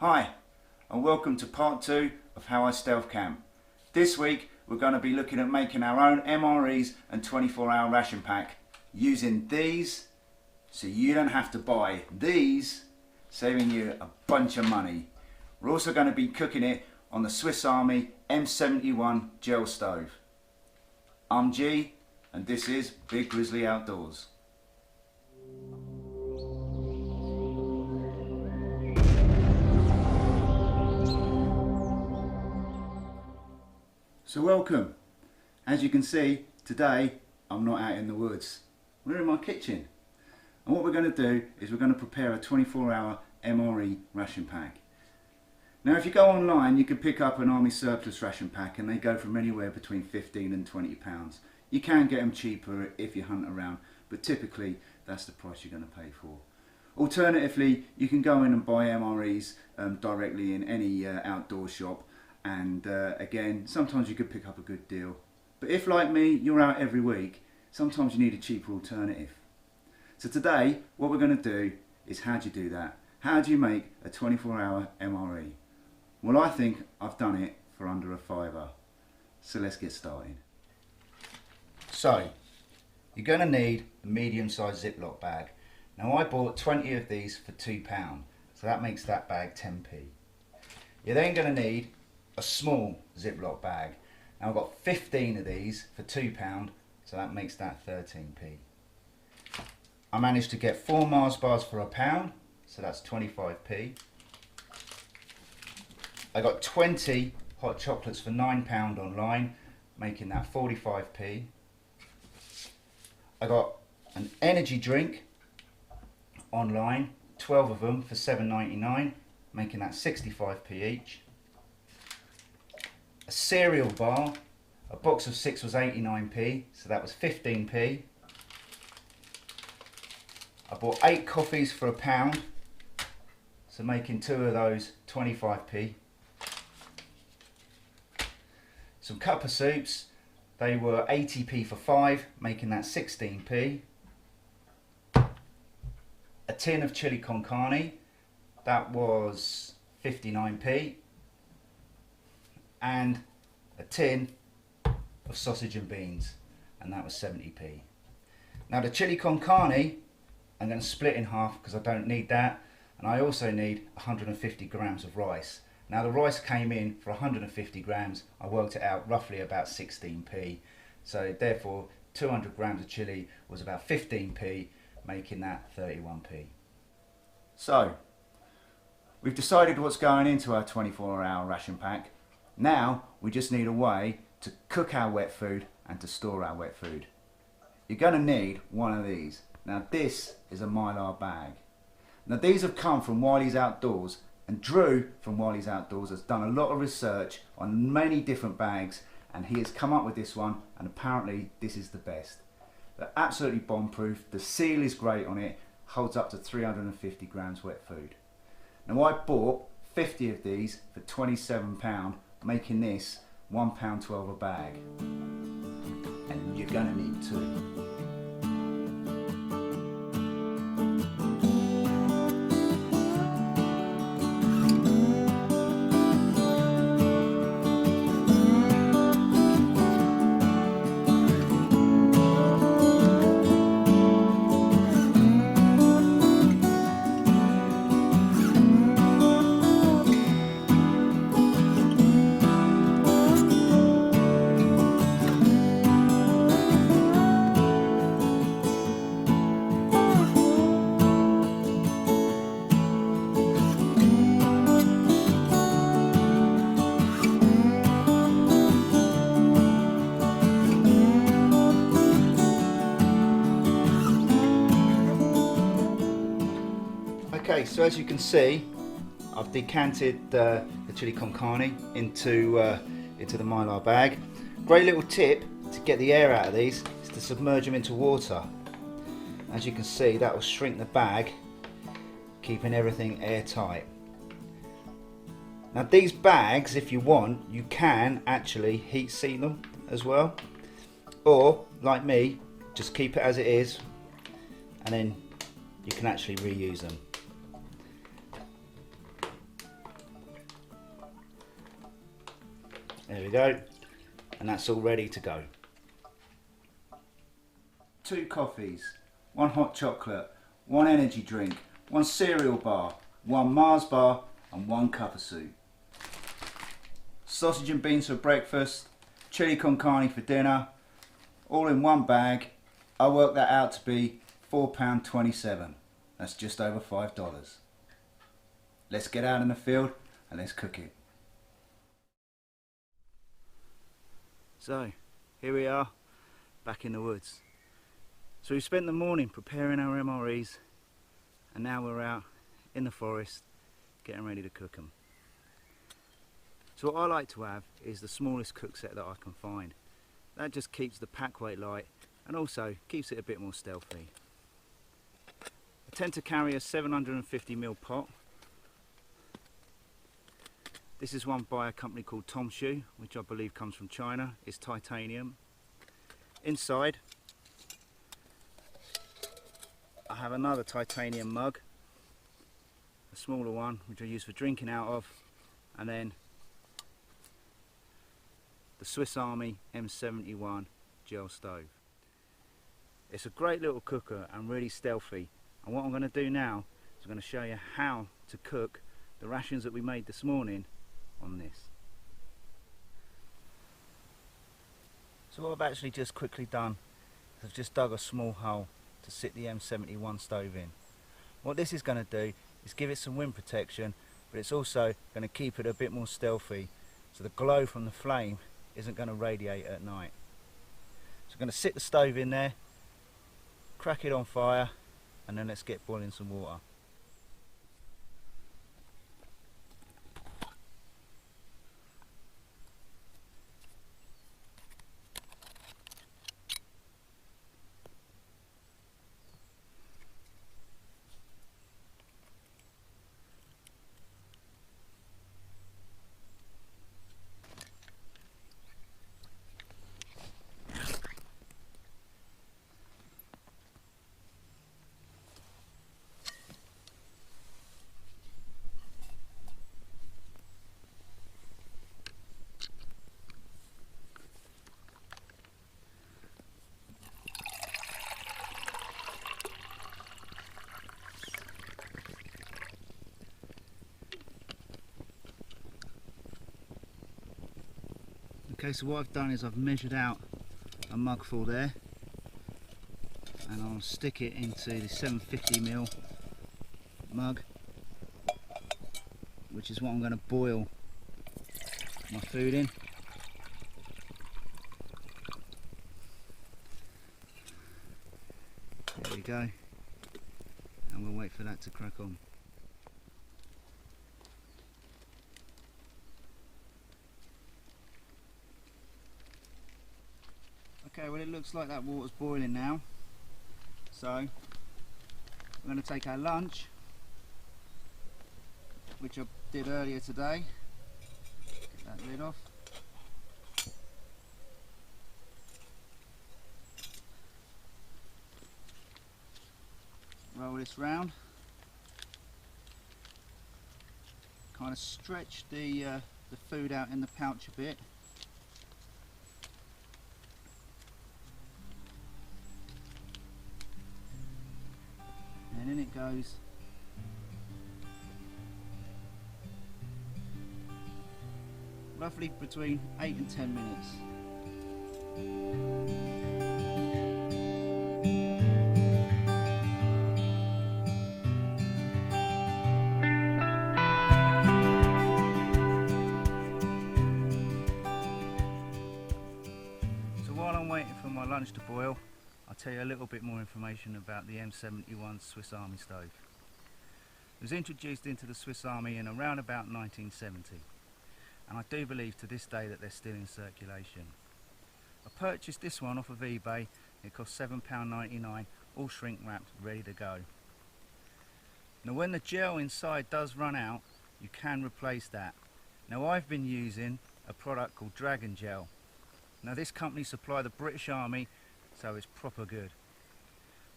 Hi, and welcome to part 2 of How I Stealth Camp. This week we're going to be looking at making our own MREs and 24-hour ration pack using these, so you don't have to buy these, saving you a bunch of money. We're also going to be cooking it on the Swiss Army M71 gel stove. I'm G, and this is Big Grizzly Outdoors. So welcome. As you can see, today I'm not out in the woods. We're in my kitchen. And what we're going to do is we're going to prepare a 24-hour MRE ration pack. Now if you go online, you can pick up an army surplus ration pack and they go from anywhere between 15 and 20 pounds. You can get them cheaper if you hunt around, but typically that's the price you're going to pay for. Alternatively, you can go in and buy MREs directly in any outdoor shop. And again, sometimes you could pick up a good deal. But if, like me, you're out every week, sometimes you need a cheaper alternative. So today, what we're going to do is how do you do that? How do you make a 24-hour MRE? Well, I think I've done it for under a £5. So let's get started. So, you're going to need a medium-sized Ziploc bag. Now I bought 20 of these for £2, so that makes that bag 10p. You're then going to need a small Ziploc bag. Now I've got 15 of these for £2, so that makes that 13p. I managed to get 4 Mars bars for £1, so that's 25p. I got 20 hot chocolates for £9 online, making that 45p. I got an energy drink online, 12 of them for £7.99, making that 65p each. A cereal bar, a box of 6 was 89p, so that was 15p. I bought 8 coffees for £1, so making 2 of those 25p. Some cup of soups, they were 80p for 5, making that 16p. A tin of chili con carne, that was 59p. And a tin of sausage and beans, and that was 70p. Now the chili con carne, I'm going to split in half because I don't need that, and I also need 150 grams of rice. Now the rice came in for 150 grams, I worked it out roughly about 16p, so therefore 200 grams of chili was about 15p, making that 31p. So, we've decided what's going into our 24-hour ration pack. Now we just need a way to cook our wet food and to store our wet food. You're going to need one of these. Now this is a Mylar bag. Now these have come from Wiley's Outdoors, and Drew from Wiley's Outdoors has done a lot of research on many different bags, and he has come up with this one, and apparently this is the best. They're absolutely bomb-proof, the seal is great on it, holds up to 350 grams wet food. Now I bought 50 of these for £27, making this £1.12 a bag, and you're going to need 2. Okay, so as you can see, I've decanted the chili con carne into the Mylar bag. Great little tip to get the air out of these is to submerge them into water. As you can see, that will shrink the bag, keeping everything airtight. Now these bags, if you want, you can actually heat seat them as well, or like me, just keep it as it is, and then you can actually reuse them. There we go, and that's all ready to go. 2 coffees, 1 hot chocolate, 1 energy drink, 1 cereal bar, 1 Mars bar and 1 cup of soup. Sausage and beans for breakfast, chili con carne for dinner, all in 1 bag. I worked that out to be £4.27. That's just over $5. Let's get out in the field and let's cook it. So, here we are, back in the woods. So we spent the morning preparing our MREs, and now we're out in the forest getting ready to cook them. So what I like to have is the smallest cook set that I can find. That just keeps the pack weight light and also keeps it a bit more stealthy. I tend to carry a 750ml pot. This is one by a company called Tomshu, which I believe comes from China. It's titanium. Inside I have another titanium mug, a smaller one which I use for drinking out of, and then the Swiss Army M71 gel stove. It's a great little cooker and really stealthy, and what I'm going to do now is I'm going to show you how to cook the rations that we made this morning on this. So what I've actually just quickly done is I've just dug a small hole to sit the M71 stove in. What this is going to do is give it some wind protection, but it's also going to keep it a bit more stealthy, so the glow from the flame isn't going to radiate at night. So I'm going to sit the stove in there, crack it on fire, and then let's get boiling some water. Okay, so what I've done is I've measured out a mugful there, and I'll stick it into the 750ml mug, which is what I'm going to boil my food in. There we go, and we'll wait for that to crack on. Okay, well, it looks like that water's boiling now, so we're going to take our lunch, which I did earlier today. Get that lid off. Roll this round. Kind of stretch the food out in the pouch a bit. And in it goes. Roughly between 8 and 10 minutes. So while I'm waiting for my lunch to boil, I'll tell you a little bit more information about the M71 Swiss Army stove. It was introduced into the Swiss Army in around about 1970, and I do believe to this day that they're still in circulation. I purchased this one off of eBay. It cost £7.99, all shrink wrapped, ready to go. Now when the gel inside does run out, you can replace that. Now I've been using a product called Dragon Gel. Now this company supply the British Army, so it's proper good.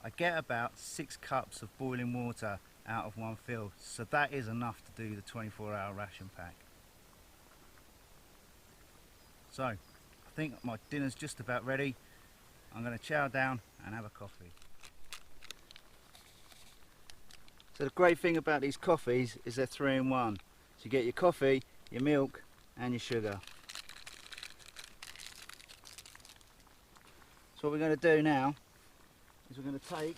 I get about 6 cups of boiling water out of one fill, so that is enough to do the 24-hour ration pack. So I think my dinner's just about ready. I'm going to chow down and have a coffee. So the great thing about these coffees is they're 3 in 1. So you get your coffee, your milk and your sugar. So what we're going to do now is we're going to take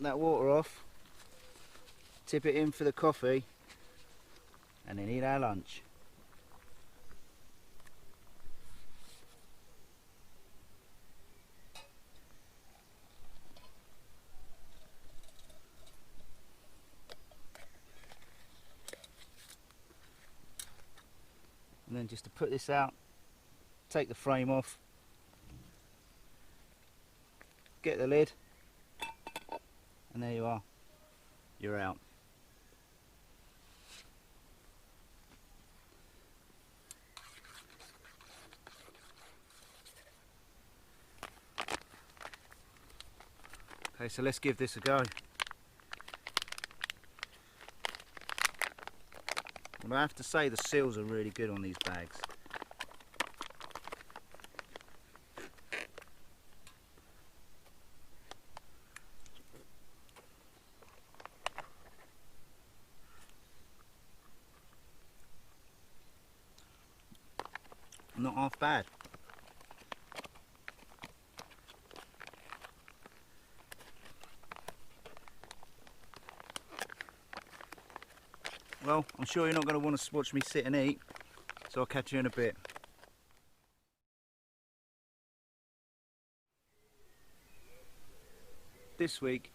that water off, tip it in for the coffee and then eat our lunch. And then just to put this out, take the frame off, get the lid, and there you are, you're out. Okay, so let's give this a go. Well, I have to say the seals are really good on these bags. Not half bad. Well, I'm sure you're not going to want to watch me sit and eat, so I'll catch you in a bit. This week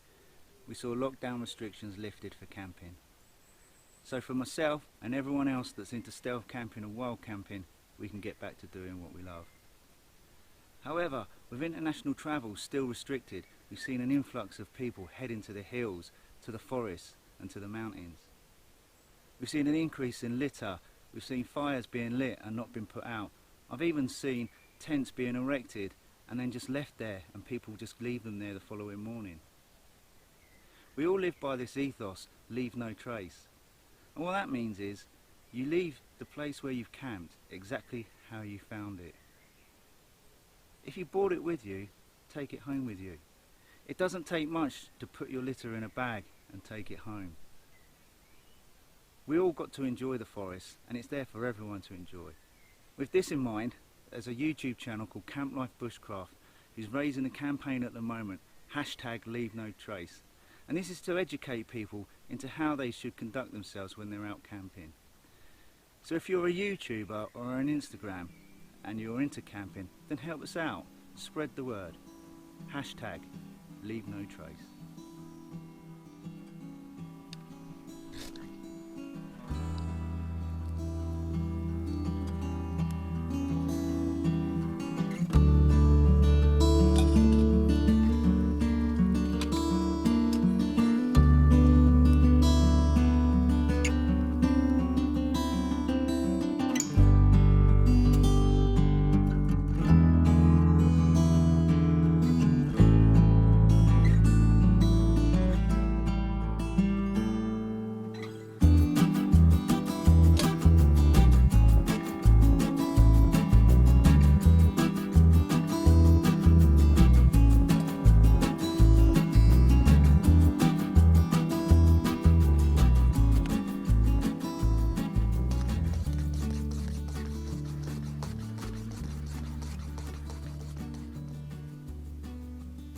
we saw lockdown restrictions lifted for camping. So for myself and everyone else that's into stealth camping and wild camping, we can get back to doing what we love. However, with international travel still restricted, we've seen an influx of people heading to the hills, to the forests and to the mountains. We've seen an increase in litter, we've seen fires being lit and not been put out. I've even seen tents being erected and then just left there and people just leave them there the following morning. We all live by this ethos, leave no trace. And what that means is, you leave the place where you've camped exactly how you found it. If you brought it with you, take it home with you. It doesn't take much to put your litter in a bag and take it home. We all got to enjoy the forest and it's there for everyone to enjoy. With this in mind, there's a YouTube channel called Camp Life Bushcraft who's raising a campaign at the moment, #LeaveNoTrace. And this is to educate people into how they should conduct themselves when they're out camping. So if you're a YouTuber or an Instagram and you're into camping, then help us out, spread the word. #LeaveNoTrace.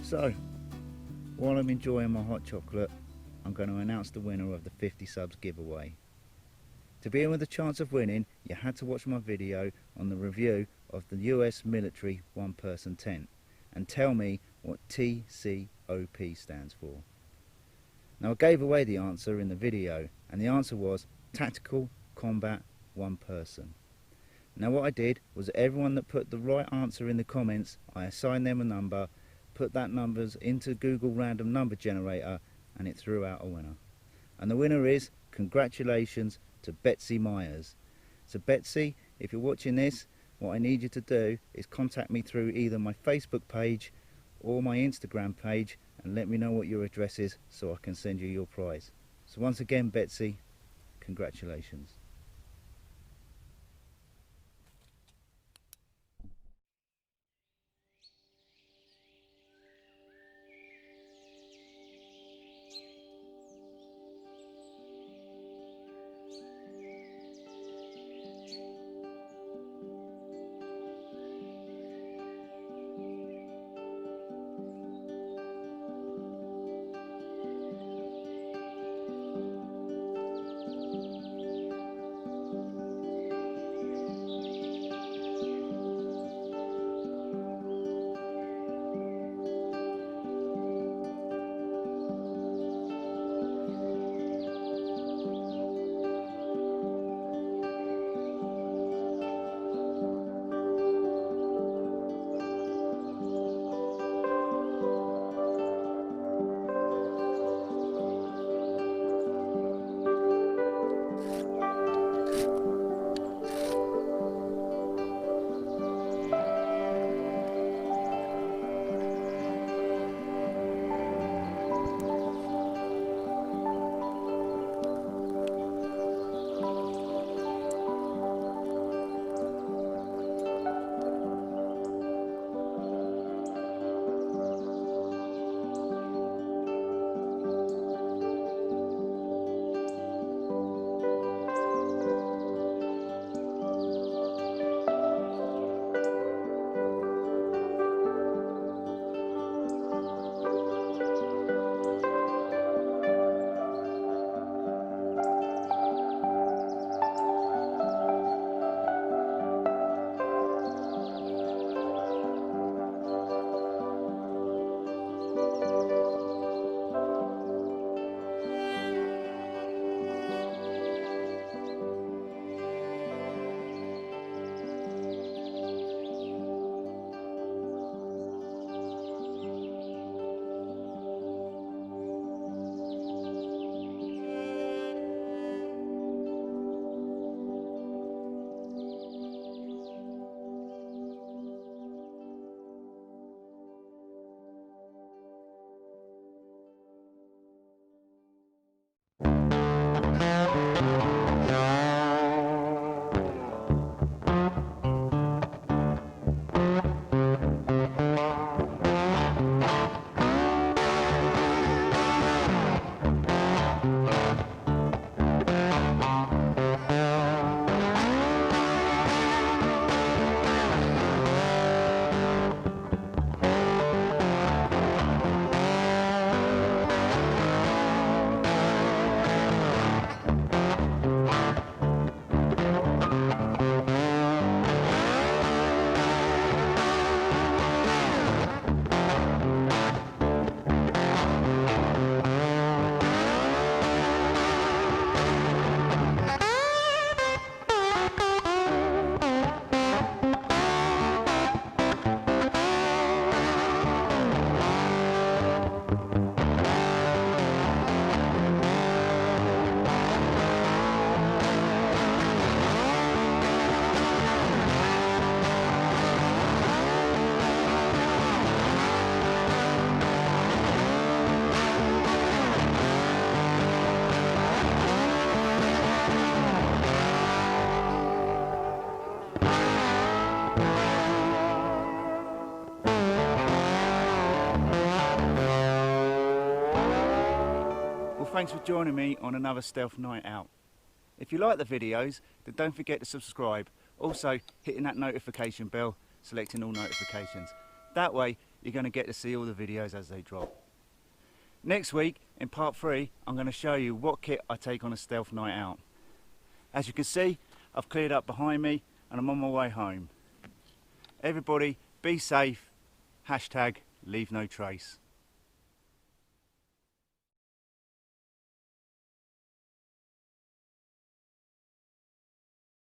So, while I'm enjoying my hot chocolate, I'm going to announce the winner of the 50 subs giveaway. To be in with a chance of winning, you had to watch my video on the review of the US military one-person tent and tell me what TCOP stands for. Now I gave away the answer in the video and the answer was Tactical Combat One Person. Now what I did was everyone that put the right answer in the comments, I assigned them a number, put that numbers into Google random number generator and it threw out a winner. And the winner is, congratulations to Betsy Myers. So Betsy, if you're watching this, what I need you to do is contact me through either my Facebook page or my Instagram page and let me know what your address is so I can send you your prize. So once again Betsy, congratulations. thanks for joining me on another stealth night out. If you like the videos, then don't forget to subscribe. Also, hitting that notification bell, selecting all notifications. That way, you're going to get to see all the videos as they drop. Next week, in part 3, I'm going to show you what kit I take on a stealth night out. As you can see, I've cleared up behind me and I'm on my way home. Everybody, be safe. #leave no trace.